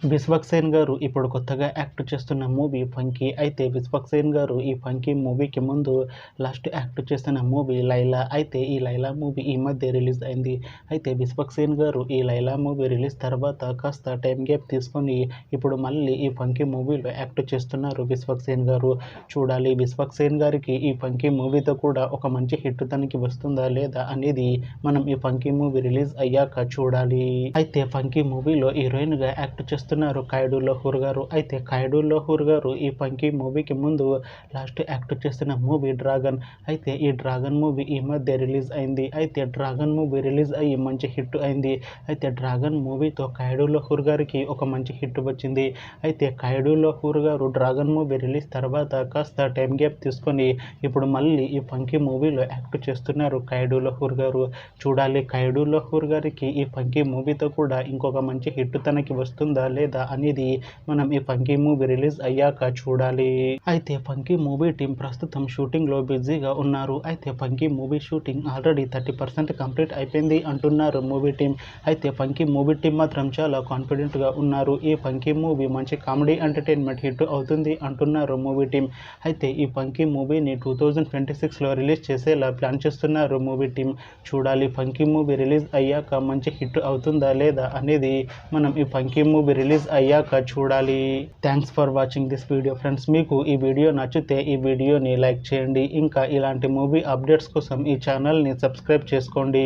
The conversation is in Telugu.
విశ్వక్సేన్ గారు ఇప్పుడు కొత్తగా యాక్ట్ చేస్తున్న మూవీ 'పంకీ'. అయితే విశ్వక్సేన్ గారు ఈ 'పంకీ' మూవీకి ముందు లాస్ట్ యాక్ట్ చేస్తున్న మూవీ 'లైలా'. అయితే ఈ 'లైలా' మూవీ ఈ మధ్య రిలీజ్ అయింది. అయితే విశ్వక్సేన్ గారు ఈ 'లైలా' మూవీ రిలీజ్ తర్వాత కాస్త టైం గ్యాప్ తీసుకొని ఇప్పుడు మళ్ళీ ఈ 'పంకీ' మూవీలో యాక్ట్ చేస్తున్నారు విశ్వక్సేన్ గారు. చూడాలి విశ్వక్సేన్ గారికి ఈ 'పంకీ' మూవీతో కూడా ఒక మంచి హిట్ తనకి వస్తుందా లేదా అనేది మనం ఈ 'పంకీ' మూవీ రిలీజ్ అయ్యాక చూడాలి. అయితే 'పంకీ' మూవీలో హీరోయిన్గా యాక్ట్ చేస్తున్నారు ఖైడూ లోహూర్ గారు. అయితే ఖైడూ లోహూర్ గారు ఈ 'పంకీ' మూవీకి ముందు లాస్ట్ యాక్ట్ చేస్తున్న మూవీ 'డ్రాగన్'. అయితే ఈ 'డ్రాగన్' మూవీ ఈ మధ్య రిలీజ్ అయింది. అయితే 'డ్రాగన్' మూవీ రిలీజ్ అయ్యి మంచి హిట్ అయింది. అయితే 'డ్రాగన్' మూవీతో ఖైడూ లోహూర్ గారికి ఒక మంచి హిట్ వచ్చింది. అయితే ఖైడూ లోహూర్ గారు 'డ్రాగన్' మూవీ రిలీజ్ తర్వాత కాస్త టైం గ్యాప్ తీసుకొని ఇప్పుడు మళ్ళీ ఈ 'పంకీ' మూవీలో యాక్ట్ చేస్తున్నారు ఖైడూ లోహూర్ గారు. చూడాలి ఖైడూ లోహూర్ గారికి ఈ 'పంకీ' మూవీతో కూడా ఇంకొక మంచి హిట్ తనకి వస్తుందా లేదా అనేది మనం ఈ 'పంకీ' మూవీ రిలీజ్ అయ్యాక చూడాలి. అయితే 'పంకీ' మూవీ టీం ప్రస్తుతం షూటింగ్ లో బిజీగా ఉన్నారు. అయితే 'పంకీ' మూవీ షూటింగ్ ఆల్రెడీ 30% కంప్లీట్ అయిపోయింది అంటున్నారు మూవీ టీం. అయితే 'పంకీ' మూవీ టీం మాత్రం చాలా కాన్ఫిడెంట్ గా ఉన్నారు. ఈ 'పంకీ' మూవీ మంచి కామెడీ ఎంటర్టైన్మెంట్ హిట్ అవుతుంది అంటున్నారు మూవీ టీం. అయితే ఈ 'పంకీ' మూవీని 2026లో రిలీజ్ చేసేలా ప్లాన్ చేస్తున్నారు మూవీ టీం. చూడాలి 'పంకీ' మూవీ రిలీజ్ అయ్యాక మంచి హిట్ అవుతుందా లేదా అనేది మనం ఈ 'పంకీ' మూవీ రిలీజ్ అయ్యాక చూడాలి. Thanks for watching this video friends. మీకు ఈ వీడియో నచ్చితే ఈ వీడియోని లైక్ చేయండి. ఇంకా ఇలాంటి మూవీ అప్డేట్స్ కోసం ఈ ఛానల్ని సబ్స్క్రైబ్ చేసుకోండి.